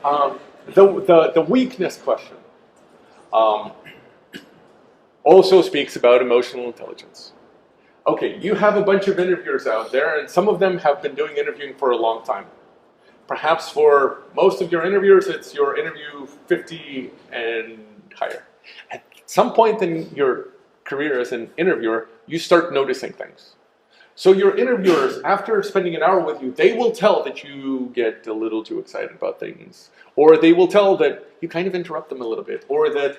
The weakness question also speaks about emotional intelligence. Okay, you have a bunch of interviewers out there, and some of them have been doing interviewing for a long time. Perhaps for most of your interviewers, it's your interview 50 and higher. At some point in your career as an interviewer, you start noticing things. So your interviewers, after spending an hour with you, they will tell that you get a little too excited about things, or they will tell that you kind of interrupt them a little bit, or that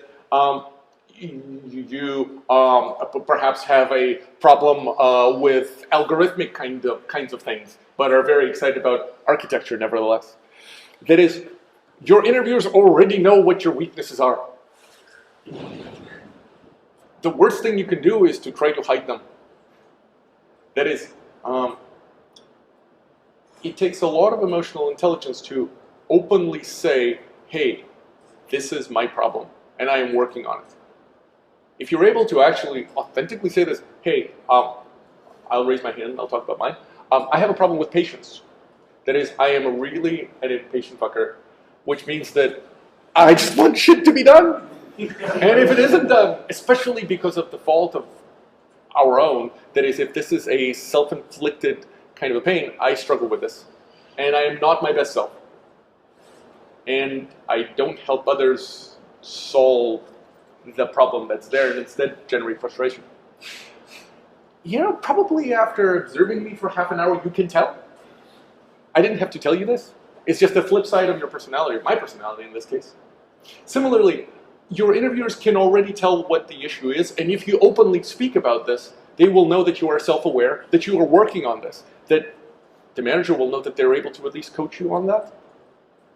you perhaps have a problem with algorithmic kinds of things, but are very excited about architecture nevertheless. That is, your interviewers already know what your weaknesses are. The worst thing you can do is to try to hide them. That is, it takes a lot of emotional intelligence to openly say, hey, this is my problem, and I am working on it. If you're able to actually authentically say this, hey, I'll raise my hand, I'll talk about mine. I have a problem with patience. That is, I am really an impatient fucker, which means that I just want shit to be done. And if it isn't done, especially because of the fault of our own, that is, if this is a self-inflicted kind of a pain, I struggle with this. And I am not my best self. And I don't help others solve the problem that's there, and instead generate frustration. You know, probably after observing me for half an hour, you can tell. I didn't have to tell you this. It's just the flip side of your personality, or my personality in this case. Similarly, your interviewers can already tell what the issue is, and if you openly speak about this, they will know that you are self-aware, that you are working on this, that the manager will know that they're able to at least coach you on that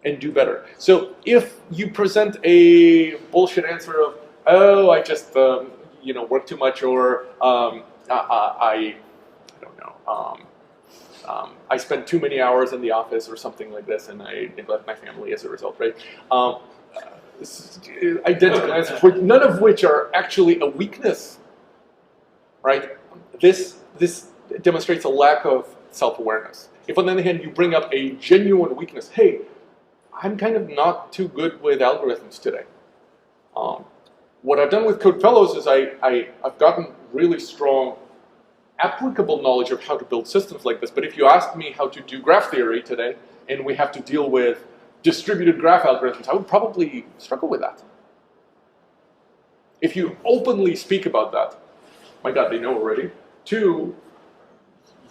and do better. So if you present a bullshit answer of, oh, I just work too much, or I don't know, I spend too many hours in the office or something like this, and I neglect my family as a result, right? Identical answers, none of which are actually a weakness, right? This demonstrates a lack of self-awareness. If on the other hand you bring up a genuine weakness, hey, I'm kind of not too good with algorithms today. What I've done with Code Fellows is I've gotten really strong applicable knowledge of how to build systems like this, but if you asked me how to do graph theory today, and we have to deal with distributed graph algorithms, I would probably struggle with that. If you openly speak about that, my God, they know already. 2,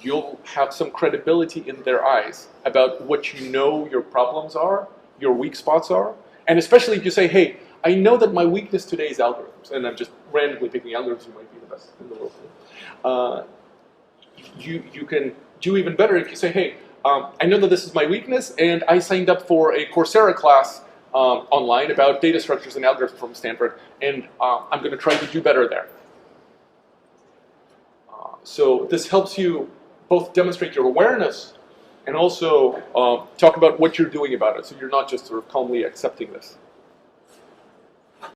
you'll have some credibility in their eyes about what you know your problems are, your weak spots are, and especially if you say, hey, I know that my weakness today is algorithms, and I'm just randomly picking algorithms who might be the best in the world. You can do even better if you say, hey, I know that this is my weakness, and I signed up for a Coursera class online about data structures and algorithms from Stanford, and I'm going to try to do better there. So this helps you both demonstrate your awareness and also talk about what you're doing about it, so you're not just sort of calmly accepting this.